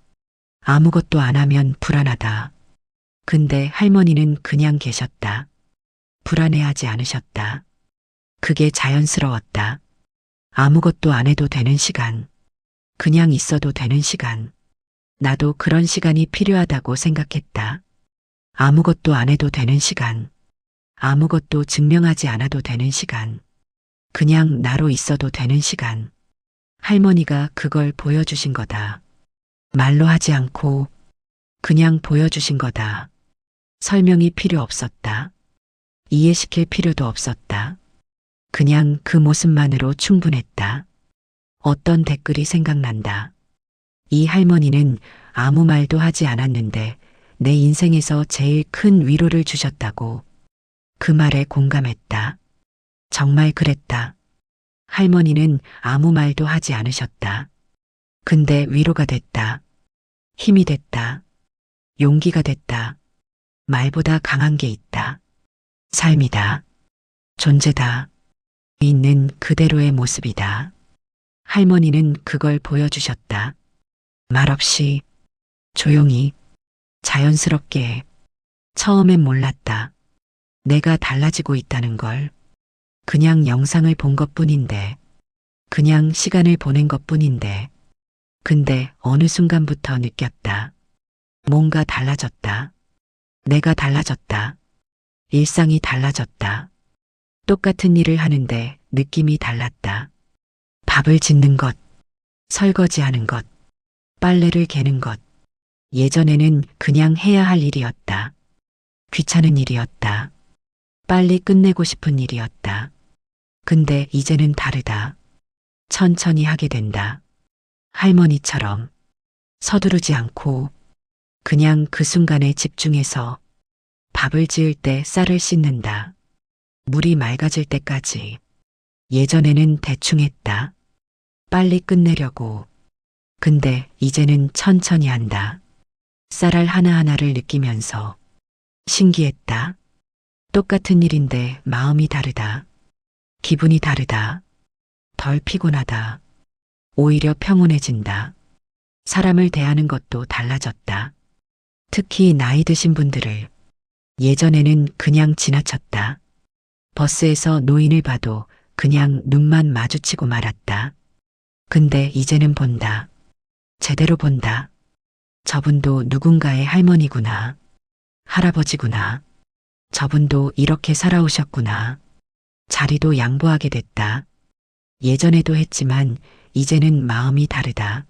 아무것도 안 하면 불안하다. 근데 할머니는 그냥 계셨다. 불안해하지 않으셨다. 그게 자연스러웠다. 아무것도 안 해도 되는 시간. 그냥 있어도 되는 시간. 나도 그런 시간이 필요하다고 생각했다. 아무것도 안 해도 되는 시간. 아무것도 증명하지 않아도 되는 시간. 그냥 나로 있어도 되는 시간. 할머니가 그걸 보여주신 거다. 말로 하지 않고 그냥 보여주신 거다. 설명이 필요 없었다. 이해시킬 필요도 없었다. 그냥 그 모습만으로 충분했다. 어떤 댓글이 생각난다. 이 할머니는 아무 말도 하지 않았는데 내 인생에서 제일 큰 위로를 주셨다고. 그 말에 공감했다. 정말 그랬다. 할머니는 아무 말도 하지 않으셨다. 근데 위로가 됐다. 힘이 됐다. 용기가 됐다. 말보다 강한 게 있다. 삶이다. 존재다. 있는 그대로의 모습이다. 할머니는 그걸 보여주셨다. 말없이, 조용히, 자연스럽게. 처음엔 몰랐다. 내가 달라지고 있다는 걸. 그냥 영상을 본 것뿐인데, 그냥 시간을 보낸 것뿐인데, 근데 어느 순간부터 느꼈다. 뭔가 달라졌다. 내가 달라졌다. 일상이 달라졌다. 똑같은 일을 하는데 느낌이 달랐다. 밥을 짓는 것, 설거지하는 것, 빨래를 개는 것. 예전에는 그냥 해야 할 일이었다. 귀찮은 일이었다. 빨리 끝내고 싶은 일이었다. 근데 이제는 다르다. 천천히 하게 된다. 할머니처럼 서두르지 않고 그냥 그 순간에 집중해서 밥을 지을 때 쌀을 씻는다. 물이 맑아질 때까지. 예전에는 대충 했다. 빨리 끝내려고. 근데 이제는 천천히 한다. 쌀알 하나하나를 느끼면서. 신기했다. 똑같은 일인데 마음이 다르다. 기분이 다르다. 덜 피곤하다. 오히려 평온해진다. 사람을 대하는 것도 달라졌다. 특히 나이 드신 분들을. 예전에는 그냥 지나쳤다. 버스에서 노인을 봐도 그냥 눈만 마주치고 말았다. 근데 이제는 본다. 제대로 본다. 저분도 누군가의 할머니구나. 할아버지구나. 저분도 이렇게 살아오셨구나. 자리도 양보하게 됐다. 예전에도 했지만 이제는 마음이 다르다.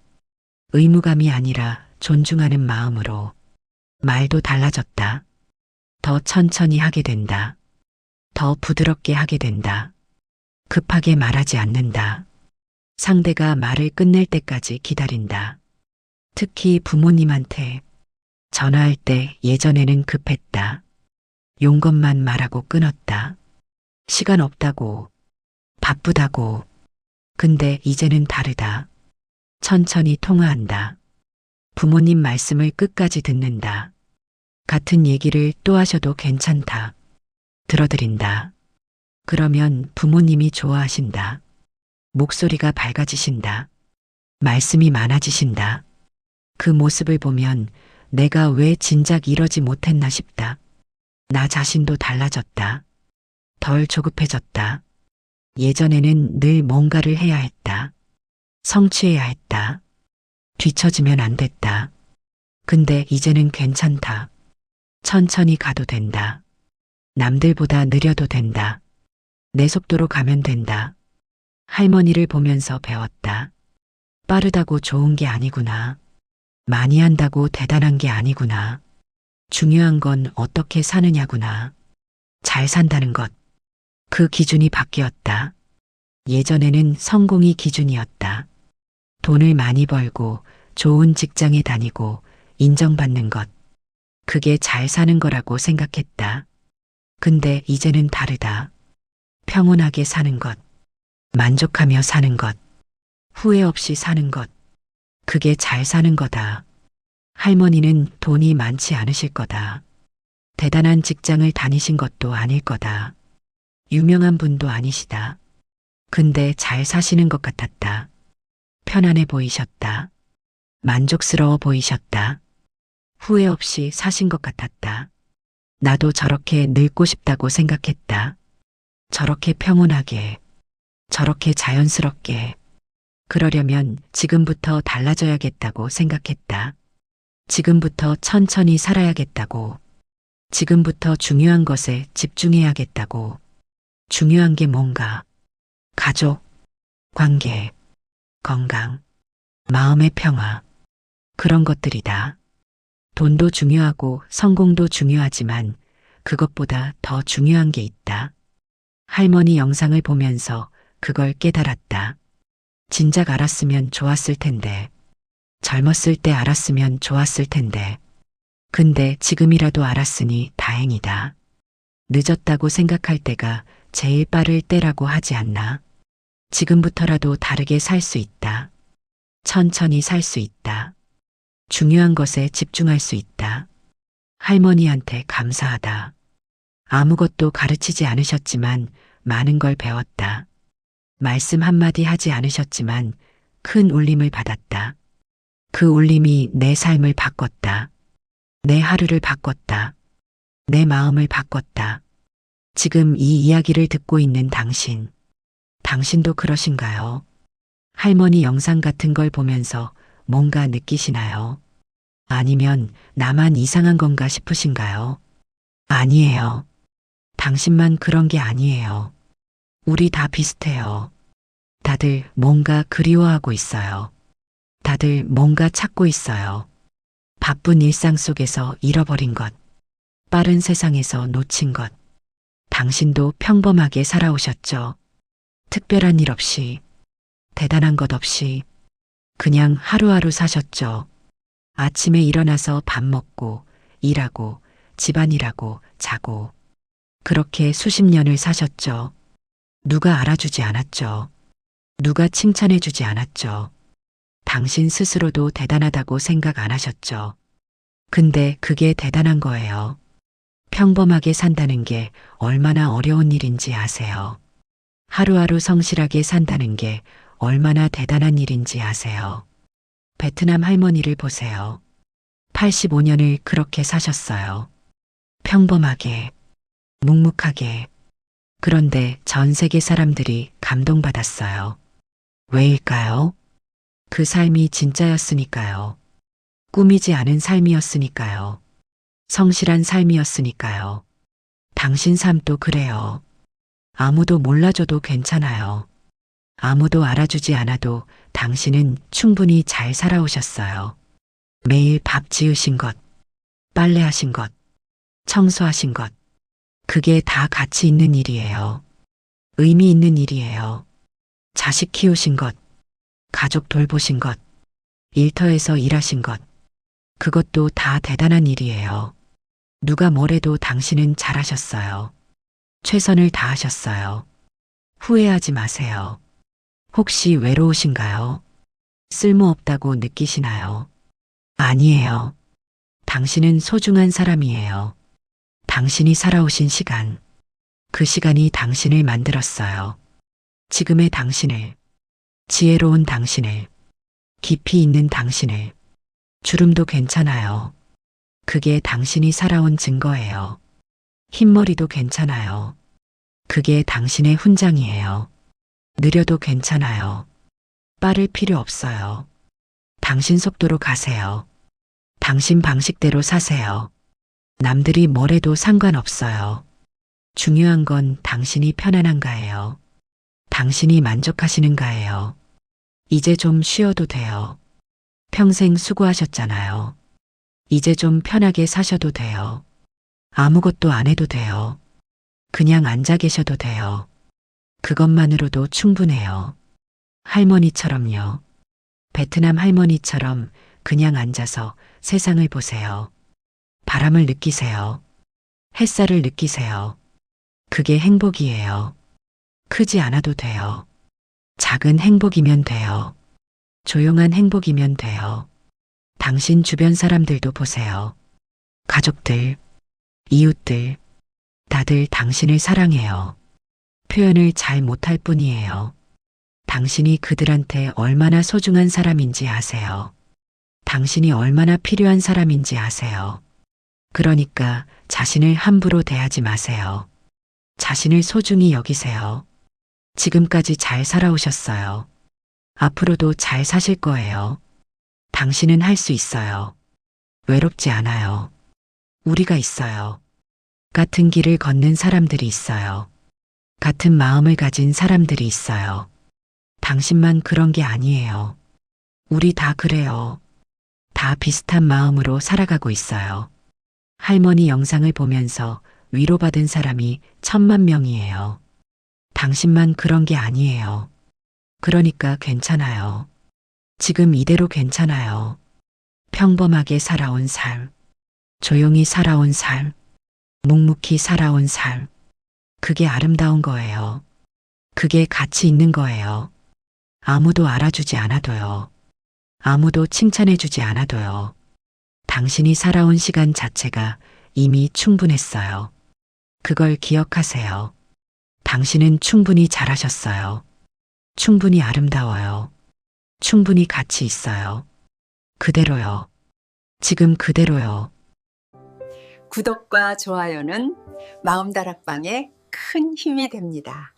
의무감이 아니라 존중하는 마음으로. 말도 달라졌다. 더 천천히 하게 된다. 더 부드럽게 하게 된다. 급하게 말하지 않는다. 상대가 말을 끝낼 때까지 기다린다. 특히 부모님한테 전화할 때 예전에는 급했다. 용건만 말하고 끊었다. 시간 없다고, 바쁘다고. 근데 이제는 다르다. 천천히 통화한다. 부모님 말씀을 끝까지 듣는다. 같은 얘기를 또 하셔도 괜찮다. 들어드린다. 그러면 부모님이 좋아하신다. 목소리가 밝아지신다. 말씀이 많아지신다. 그 모습을 보면 내가 왜 진작 이러지 못했나 싶다. 나 자신도 달라졌다. 덜 조급해졌다. 예전에는 늘 뭔가를 해야 했다. 성취해야 했다. 뒤처지면 안 됐다. 근데 이제는 괜찮다. 천천히 가도 된다. 남들보다 느려도 된다. 내 속도로 가면 된다. 할머니를 보면서 배웠다. 빠르다고 좋은 게 아니구나. 많이 한다고 대단한 게 아니구나. 중요한 건 어떻게 사느냐구나. 잘 산다는 것. 그 기준이 바뀌었다. 예전에는 성공이 기준이었다. 돈을 많이 벌고 좋은 직장에 다니고 인정받는 것. 그게 잘 사는 거라고 생각했다. 근데 이제는 다르다. 평온하게 사는 것. 만족하며 사는 것. 후회 없이 사는 것. 그게 잘 사는 거다. 할머니는 돈이 많지 않으실 거다. 대단한 직장을 다니신 것도 아닐 거다. 유명한 분도 아니시다. 근데 잘 사시는 것 같았다. 편안해 보이셨다. 만족스러워 보이셨다. 후회 없이 사신 것 같았다. 나도 저렇게 늙고 싶다고 생각했다. 저렇게 평온하게, 저렇게 자연스럽게. 그러려면 지금부터 달라져야겠다고 생각했다. 지금부터 천천히 살아야겠다고. 지금부터 중요한 것에 집중해야겠다고. 중요한 게 뭔가? 가족, 관계, 건강, 마음의 평화. 그런 것들이다. 돈도 중요하고 성공도 중요하지만 그것보다 더 중요한 게 있다. 할머니 영상을 보면서 그걸 깨달았다. 진작 알았으면 좋았을 텐데. 젊었을 때 알았으면 좋았을 텐데. 근데 지금이라도 알았으니 다행이다. 늦었다고 생각할 때가 제일 빠를 때라고 하지 않나. 지금부터라도 다르게 살 수 있다. 천천히 살 수 있다. 중요한 것에 집중할 수 있다. 할머니한테 감사하다. 아무것도 가르치지 않으셨지만 많은 걸 배웠다. 말씀 한마디 하지 않으셨지만 큰 울림을 받았다. 그 울림이 내 삶을 바꿨다. 내 하루를 바꿨다. 내 마음을 바꿨다. 지금 이 이야기를 듣고 있는 당신. 당신도 그러신가요? 할머니 영상 같은 걸 보면서 뭔가 느끼시나요? 아니면 나만 이상한 건가 싶으신가요? 아니에요. 당신만 그런 게 아니에요. 우리 다 비슷해요. 다들 뭔가 그리워하고 있어요. 다들 뭔가 찾고 있어요. 바쁜 일상 속에서 잃어버린 것. 빠른 세상에서 놓친 것. 당신도 평범하게 살아오셨죠. 특별한 일 없이, 대단한 것 없이, 그냥 하루하루 사셨죠. 아침에 일어나서 밥 먹고, 일하고, 집안일하고, 자고. 그렇게 수십 년을 사셨죠. 누가 알아주지 않았죠. 누가 칭찬해주지 않았죠. 당신 스스로도 대단하다고 생각 안 하셨죠. 근데 그게 대단한 거예요. 평범하게 산다는 게 얼마나 어려운 일인지 아세요? 하루하루 성실하게 산다는 게 얼마나 대단한 일인지 아세요? 베트남 할머니를 보세요. 85년을 그렇게 사셨어요. 평범하게, 묵묵하게. 그런데 전 세계 사람들이 감동받았어요. 왜일까요? 그 삶이 진짜였으니까요. 꾸미지 않은 삶이었으니까요. 성실한 삶이었으니까요. 당신 삶도 그래요. 아무도 몰라줘도 괜찮아요. 아무도 알아주지 않아도 당신은 충분히 잘 살아오셨어요. 매일 밥 지으신 것, 빨래하신 것, 청소하신 것. 그게 다 가치 있는 일이에요. 의미 있는 일이에요. 자식 키우신 것, 가족 돌보신 것, 일터에서 일하신 것. 그것도 다 대단한 일이에요. 누가 뭐래도 당신은 잘하셨어요. 최선을 다하셨어요. 후회하지 마세요. 혹시 외로우신가요? 쓸모없다고 느끼시나요? 아니에요. 당신은 소중한 사람이에요. 당신이 살아오신 시간, 그 시간이 당신을 만들었어요. 지금의 당신을, 지혜로운 당신을, 깊이 있는 당신을, 주름도 괜찮아요. 그게 당신이 살아온 증거예요. 흰머리도 괜찮아요. 그게 당신의 훈장이에요. 느려도 괜찮아요. 빠를 필요 없어요. 당신 속도로 가세요. 당신 방식대로 사세요. 남들이 뭐래도 상관없어요. 중요한 건 당신이 편안한가예요. 당신이 만족하시는가예요. 이제 좀 쉬어도 돼요. 평생 수고하셨잖아요. 이제 좀 편하게 사셔도 돼요. 아무것도 안 해도 돼요. 그냥 앉아 계셔도 돼요. 그것만으로도 충분해요. 할머니처럼요. 베트남 할머니처럼 그냥 앉아서 세상을 보세요. 바람을 느끼세요. 햇살을 느끼세요. 그게 행복이에요. 크지 않아도 돼요. 작은 행복이면 돼요. 조용한 행복이면 돼요. 당신 주변 사람들도 보세요. 가족들, 이웃들, 다들 당신을 사랑해요. 표현을 잘 못할 뿐이에요. 당신이 그들한테 얼마나 소중한 사람인지 아세요. 당신이 얼마나 필요한 사람인지 아세요. 그러니까 자신을 함부로 대하지 마세요. 자신을 소중히 여기세요. 지금까지 잘 살아오셨어요. 앞으로도 잘 사실 거예요. 당신은 할 수 있어요. 외롭지 않아요. 우리가 있어요. 같은 길을 걷는 사람들이 있어요. 같은 마음을 가진 사람들이 있어요. 당신만 그런 게 아니에요. 우리 다 그래요. 다 비슷한 마음으로 살아가고 있어요. 할머니 영상을 보면서 위로받은 사람이 1000만 명이에요. 당신만 그런 게 아니에요. 그러니까 괜찮아요. 지금 이대로 괜찮아요. 평범하게 살아온 삶, 조용히 살아온 삶, 묵묵히 살아온 삶. 그게 아름다운 거예요. 그게 가치 있는 거예요. 아무도 알아주지 않아도요. 아무도 칭찬해주지 않아도요. 당신이 살아온 시간 자체가 이미 충분했어요. 그걸 기억하세요. 당신은 충분히 잘하셨어요. 충분히 아름다워요. 충분히 가치 있어요. 그대로요. 지금 그대로요. 구독과 좋아요는 마음다락방에 큰 힘이 됩니다.